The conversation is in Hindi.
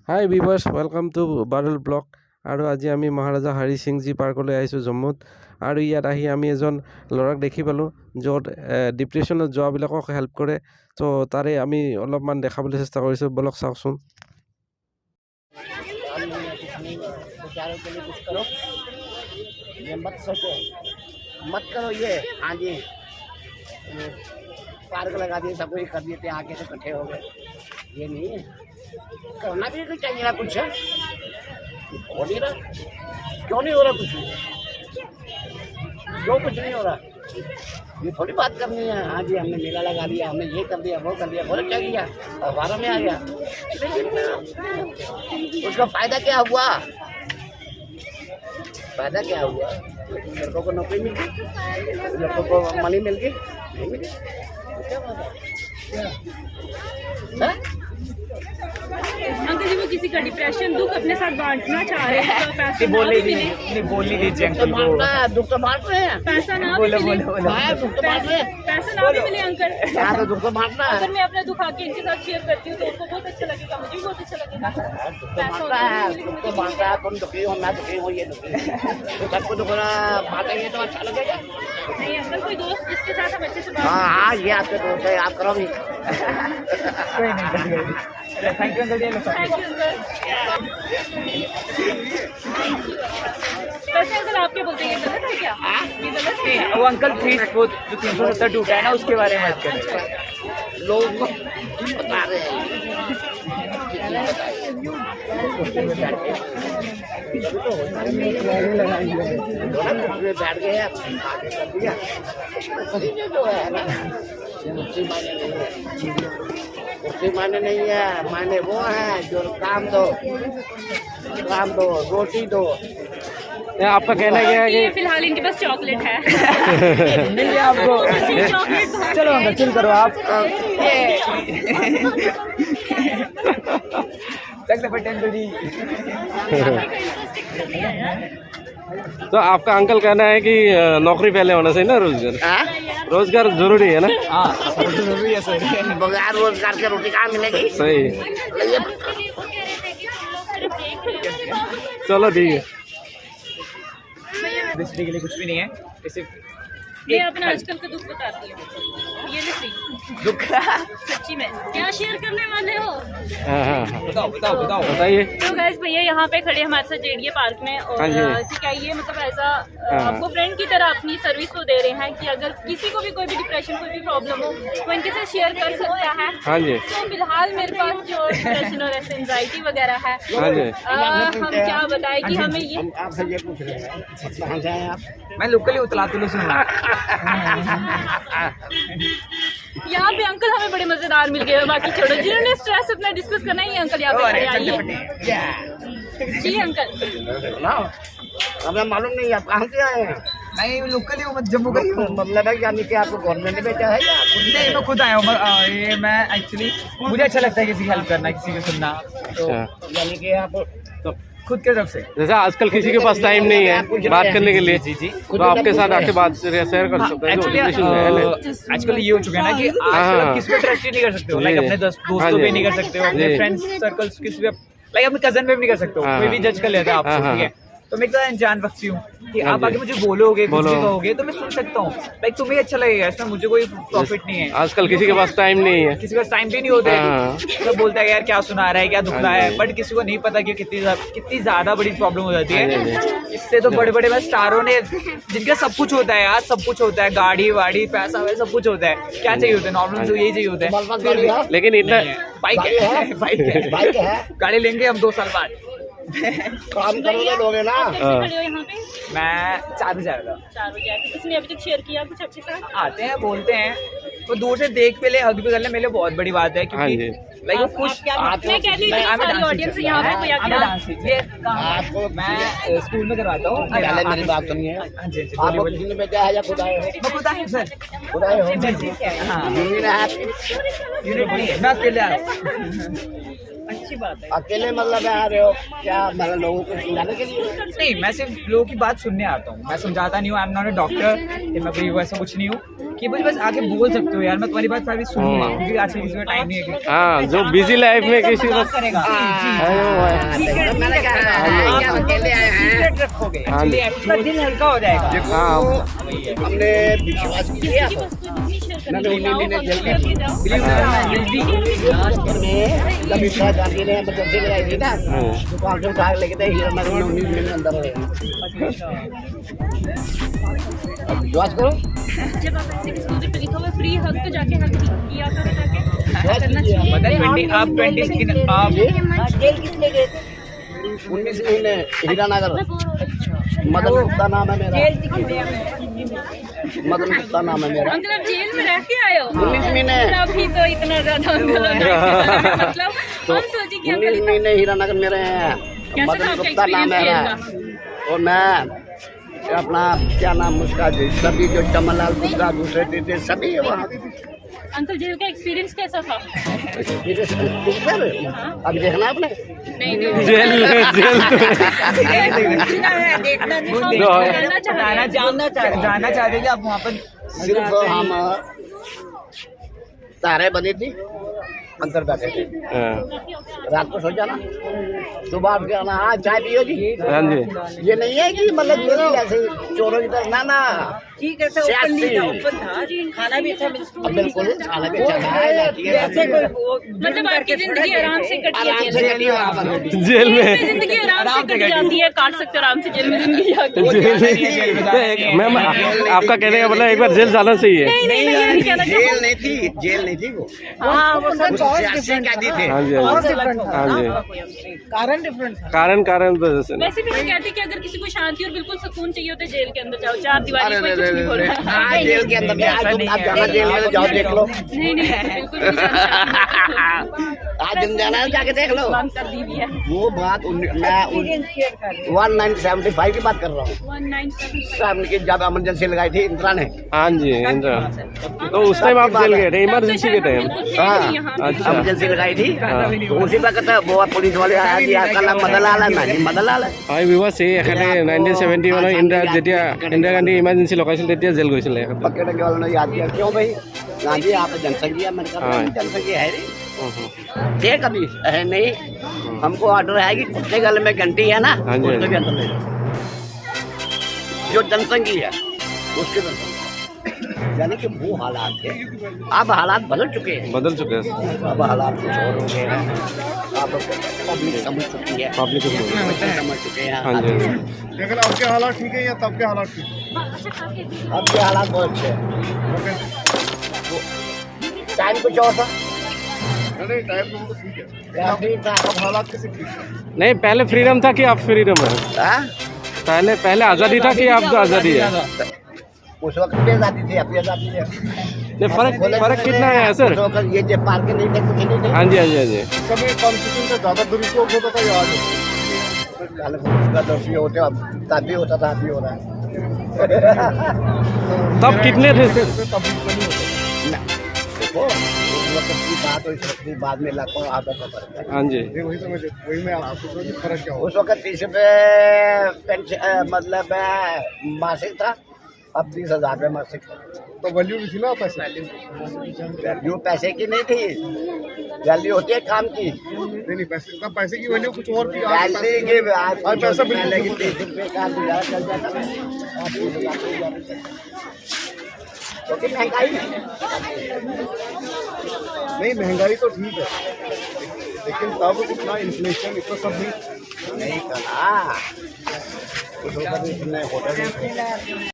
High viewers, welcome to Badal blog. আৰু আজি আমি মহাৰাজা হৰি সিং জি পাৰ্কলৈ আহিছোঁ জম্মুত। আৰু ইয়াত আহি আমি এজন ল'ৰাক দেখি পালোঁ য'ত ডিপ্ৰেশ্যনত যোৱাবিলাকক হেল্প কৰে। ত' তাৰে আমি অলপমান দেখাবলৈ চেষ্টা কৰিছোঁ, বলক চাওকচোন। मत करो ये। हाँ जी, पार्क लगा दिए, सब कुछ कर दिए, आके से इकट्ठे हो गए। ये नहीं है, करना भी तो चाहिए ना कुछ। हो नहीं रहा, क्यों नहीं हो रहा कुछ? क्यों कुछ नहीं हो रहा? ये थोड़ी बात करनी है। हाँ जी, हमने मेला लगा दिया, हमने ये कर दिया, वो कर दिया, बहुत अच्छा किया, और 12 में आ गया। लेकिन उसका फायदा क्या हुआ? फायदा क्या हुआ? लड़कों को नौकरी मिल गई, लड़कों को मनी मिल गई, नहीं मिली। क्या बात है? अंकल जी वो किसी का डिप्रेशन दुख अपने साथ बांटना चाह रहे हैं, तो पैसा ना भी मिले। बोल ही दीजिए तो बांटना है, दुख तो बांट रहे हैं। पैसा ना भी मिले, हाँ, दुख तो बांट रहे हैं। पैसा ना भी मिले अंकल। हाँ, तो दुख तो बांटना है। अगर मैं अपना दुख आके इनके साथ शेयर करती हूँ तो उनको बहुत अच्छा लगेगा, मुझे भी बहुत अच्छा लगेगा। दुख तो बांटना है, दुख तो बांटना है। तुम दुखी हो, मैं दुखी हूँ, ये दुखी है। तो सबको दुख बांटेंगे तो अच्छा लगेगा। नहीं अंकल, कोई दोस्त जिसके साथ हम अच्छे से बात हाँ हाँ, ये आपके दोस्त है, आप करो भी। Thank you uncle ji. Thank you uncle. वैसे अंकल आप क्या बोलते हैं, ये गलत है क्या? ये गलत है क्या? वो अंकल फीस वो जो 370 टूटा है ना, उसके बारे में बात करें। लोग बता रहे हैं। बैठ गए हैं, जो है ना, उसकी माने नहीं है। माने वो है जो काम दो, रोटी दो। आपका कहना क्या है ये कि फिलहाल इनके पास चॉकलेट है। मिल गया आपको? चॉकलेट चलो अंकल चिल करो आप। अंकल जी। तो आपका अंकल कहना है कि नौकरी पहले होना चाहिए ना, रोजगार जरूरी है ना। हाँ जरूरी है सर। बगैर रोजगार के रोटी कहाँ मिलेगी? सही, चलो ठीक है। दूसरे के लिए कुछ भी नहीं है, सिर्फ मैं अपना आजकल का दुख बताती हूँ। ये लो प्लीज, दुख। सच्ची में क्या शेयर करने वाले हो? हाँ हाँ, बताओ बताओ बताओ। बताइए। तो गैस भैया यहाँ पे खड़े हमारे साथ जेडीए पार्क में, और हाँ जी। क्या ये मतलब ऐसा आपको फ्रेंड की तरह अपनी सर्विस को दे रहे हैं कि अगर किसी को भी कोई भी डिप्रेशन, कोई भी प्रॉब्लम हो, वो इनके साथ शेयर कर सकता है। हाँ जी। तो फिलहाल मेरे पास जो डिप्रेशन और ऐसे एंजाइटी वगैरह है, हाँ जी। हम क्या बताएं कि हमें ये आपसे ये पूछ रहे हैं, कहाँ से हैं आप? मैं लोकली उतला तुलू सुनूंगा। यहाँ पे अंकल हमें बड़े मजेदार मिल गए। बाकी छोड़ो, जिन्होंने स्ट्रेस अपना डिस्कस करना है, ये अंकल यहाँ पे खड़े आइए। जी अंकल। हमें मालूम नहीं आप कहाँ से आए हैं। नहीं लोकली हूँ, जम्मू का ही हूँ। मतलब है यानी कि आपको गवर्नमेंट ने भेजा है या नहीं मैं खुद आया हूँ। ये मैं एक्चुअली मुझे अच्छा लगता है किसी की हेल्प करना, किसी को सुनना, तो यानी कि आप तो खुद के तरफ से। जैसा आजकल किसी के पास टाइम नहीं है बात करने के लिए, जी जी। तो आपके साथ आके बात शेयर कर सकते हैं। आजकल ये हो चुका है ना कि आजकल आप किसी पे ट्रस्ट ही नहीं कर सकते हो। लाइक अपने दोस्तों पे नहीं कर सकते हो, अपने फ्रेंड्स सर्कल्स किसी पे, लाइक अपने कजन पे भी नहीं कर सकते हो। कोई भी जज कर लेता है आपको, ठीक है। तो मैं एक अनजान व्यक्ति हूँ कि आप आगे मुझे बोलोगे, कुछ भी कहोगे तो मैं सुन सकता हूँ। लाइक तुम्हें अच्छा लगेगा, इसमें मुझे कोई प्रॉफिट नहीं है। आजकल किसी के पास टाइम नहीं है, किसी के पास टाइम भी नहीं होता है। सब बोलता है यार क्या सुना रहा है, क्या दुख रहा है, बट किसी को नहीं पता कि कितनी ज्यादा बड़ी प्रॉब्लम हो जाती है। इससे तो बड़े बड़े स्टारों ने, जिनका सब कुछ होता है यार, सब कुछ होता है, गाड़ी वाड़ी पैसा वैसा सब कुछ होता है, क्या चाहिए होता है? नॉर्मल तो यही चाहिए होता है। लेकिन इतना बाइक है, बाइक है, गाड़ी लेंगे हम 2 साल बाद। काम करोगे लोगे ना। खड़े हो यहाँ पे? मैं 4 बजे आएगा। 4 बजे आए। किसने अभी तक शेयर किया कुछ आपके साथ? आते हैं, बोलते हैं, वो दूर से देख पे ले, हग भी कर ले, मेरे लिए बहुत बड़ी बात है। क्योंकि लाइक वो खुश। मैं कहती हूँ सारी ऑडियंस यहाँ पे कोई आके डांस सीखिए। आपको मैं स्कूल में करवाता हूँ। पहले मेरी बात सुनिए, आपको किसी ने भेजा है या खुद आए हो? मैं खुद आया हूँ सर। खुद आए हो? हाँ यूनियन है आपकी? यूनिट नहीं है, मैं अकेले आया हूँ। अच्छी बात है। अकेले मतलब आ रहे हो क्या, मतलब लोगों को समझाने के लिए? नहीं, मैं सिर्फ लोगों की बात सुनने आता हूँ, मैं समझाता नहीं हूँ। I am not a doctor, मैं कोई वैसा कुछ नहीं हूँ कि मुझे बस आके बोल सकते हो यार, मैं तुम्हारी बात सारी सुनूंगा, क्योंकि आजकल किसी में टाइम नहीं है। हाँ, जो बिजी लाइफ में किसी को करेगा मैंने क्या अकेले आए हैं दिन हल्का हो जाएगा। हाँ हमने विश्वास किया जब विश्वास गांधी ने इमरजेंसी लगाई थी ना, तो आगे उठा के लेके थे हीरानगर में 19 महीने अंदर रहे। अब विश्वास करो, जब आप ऐसे किसी दूसरे पे लिखा हुआ फ्री हक पे जाके हक किया था जाके करना चाहिए। पता है आप 20 सेकंड आप जेल किस लिए गए थे? 19 महीने हीरानगर। मदन गुप्ता नाम है मेरा, मदन गुप्ता नाम है मेरा। अंकल आप जेल में रह के आए हो? 19 महीने। अभी तो इतना ज्यादा अंकल मतलब हम सोचे कि अंकल 19 महीने हीरानगर में रहे हैं। कैसा था मदन आपका गुप्ता नाम है मेरा। एक्सपीरियंस और मैं अपना क्या नाम उसका, सभी जो चमनलाल गुप्ता दूसरे थे सभी है वहाँ। अंकल जेल का एक्सपीरियंस कैसा था? अब देखना आपने नहीं नहीं जेल जानना चाहते कि आप वहाँ पर सिर्फ हम तारे बनी थी, अंदर बैठे थे। रात को सो जाना, सुबह उठ के आना, हाँ चाय पियो जी। हाँ जी। ये नहीं है कि मतलब ये नहीं ऐसे चोरों की तरह, ना ठीक है, सर ओपन नहीं था, ओपन था, खाना भी अच्छा मिलता अब बिल्कुल खाना भी अच्छा खाया ऐसे कोई वो मतलब आपकी जिंदगी आराम से कटी आराम है से कटी वहाँ पर। जेल जेल में में जिंदगी आराम से कट जाती है, काट सकते हो आराम से जेल में जिंदगी आके। मैम आपका कहने का मतलब एक बार जेल जाना चाहिए। नहीं नहीं मैं ये नहीं कहना जेल नहीं थी, जेल नहीं थी वो, हाँ वो सर सियासी कैदी थे। हाँ जी बहुत डिफरेंट था हाँ जी। ना, कारण डिफरेंट था। कारण तो जैसे ना। वैसे भी हम कहते हैं कि अगर किसी को शांति और बिल्कुल सुकून चाहिए होता है जेल के अंदर जाओ, चार दीवारी कोई कुछ नहीं बोल रहा। हाँ जेल के अंदर आज तुम आप जाना जेल में जाओ देख लो, नहीं नहीं बिल्कुल भी शांति आज तुम जाना है जाके देख लो। बंद कर दी हुई है। वो बात मैं एक्सपीरियंस शेयर कर 1975 की बात कर रहा हूँ। 197 साहब की जब इमरजेंसी लगाई थी इंदिरा ने, हाँ जी इंदिरा। तो उस टाइम आप जेल गए थे इमरजेंसी के टाइम? हाँ अच्छा। इमरजेंसी लगाई थी, तो उसी वक्त वो पुलिस वाले आया कि आपका नाम मदनलाल है, मैं मदनलाल है। হয় বিবাস এই এখানে 1971 ইন্দিৰা যেতিয়া ইন্দিৰা গান্ধী ইমাৰ্জেঞ্চি লগাইছিল তেতিয়া জেল গৈছিলে এখানে। पक्के टके वालों ने याद किया, क्यों भाई गांधी आप जनसंघीय, मैंने कहा हाँ। जनसंघीय है नहीं, थे कभी है नहीं। हमको ऑर्डर है कि कुत्ते गले में घंटी है ना, हाँ जी, उसके भी हाँ अंदर ले जाओ। जो जनसंघी है उसके अंदर, यानी कि वो हालात थे। अब हालात बदल चुके हैं, बदल चुके हैं अब हालात कुछ और हो गए हैं। अब पब्लिक समझ चुकी है, पब्लिक बच्चे समझ चुके हैं। हाँ जी लेकिन अब के हालात ठीक है या तब के हालात ठीक है? अब के हालात बहुत अच्छे हैं। टाइम कुछ और था, नहीं टाइम तो ठीक है, या ठीक था। अब हालात कैसे ठीक है? नहीं पहले फ्रीडम था कि अब फ्रीडम है? हाँ? पहले आज़ादी था कि अब आज़ादी है? उस वक्त भी आजादी थी, अभी आजादी है। ये फर्क कितना है सर? उस वक्त ये जो पार्क नहीं थे, कुछ नहीं थे। हाँ जी हाँ जी हाँ जी। समय कॉन्स्टिट्यूशन का ज्यादा दुरुपयोग होता था या आज? पहले तो उसका दोषी होते, अब तब भी होता था, अभी हो रहा है। तब कितने थे सर? तब भी नहीं होता। देखो उस वक्त की बात और इस वक्त की बात में लाखों आदत का फर्क है। हाँ जी वही मैं आपसे पूछ रहा हूँ कि फर्क क्या होगा? उस वक्त 30 रुपये पेंशन मतलब मासिक था, अब 30,000 रुपये मासिक। तो वैल्यू भी थी ना पैसे? वैल्यू पैसे की नहीं थी, वैल्यू होती है काम की। नहीं पैसे, तब पैसे की वैल्यू कुछ और थी। आज पैसे के आज आज पैसा बिल्कुल पहले की नहीं। 30 रुपये का गुजारा चल जाता था, आज 30,000 रुपये। क्योंकि महंगाई नहीं महंगाई तो ठीक है, लेकिन तब इतना इन्फ्लेशन इतना सब नहीं। नहीं करा। उस वक्त इतने होटल नहीं थे।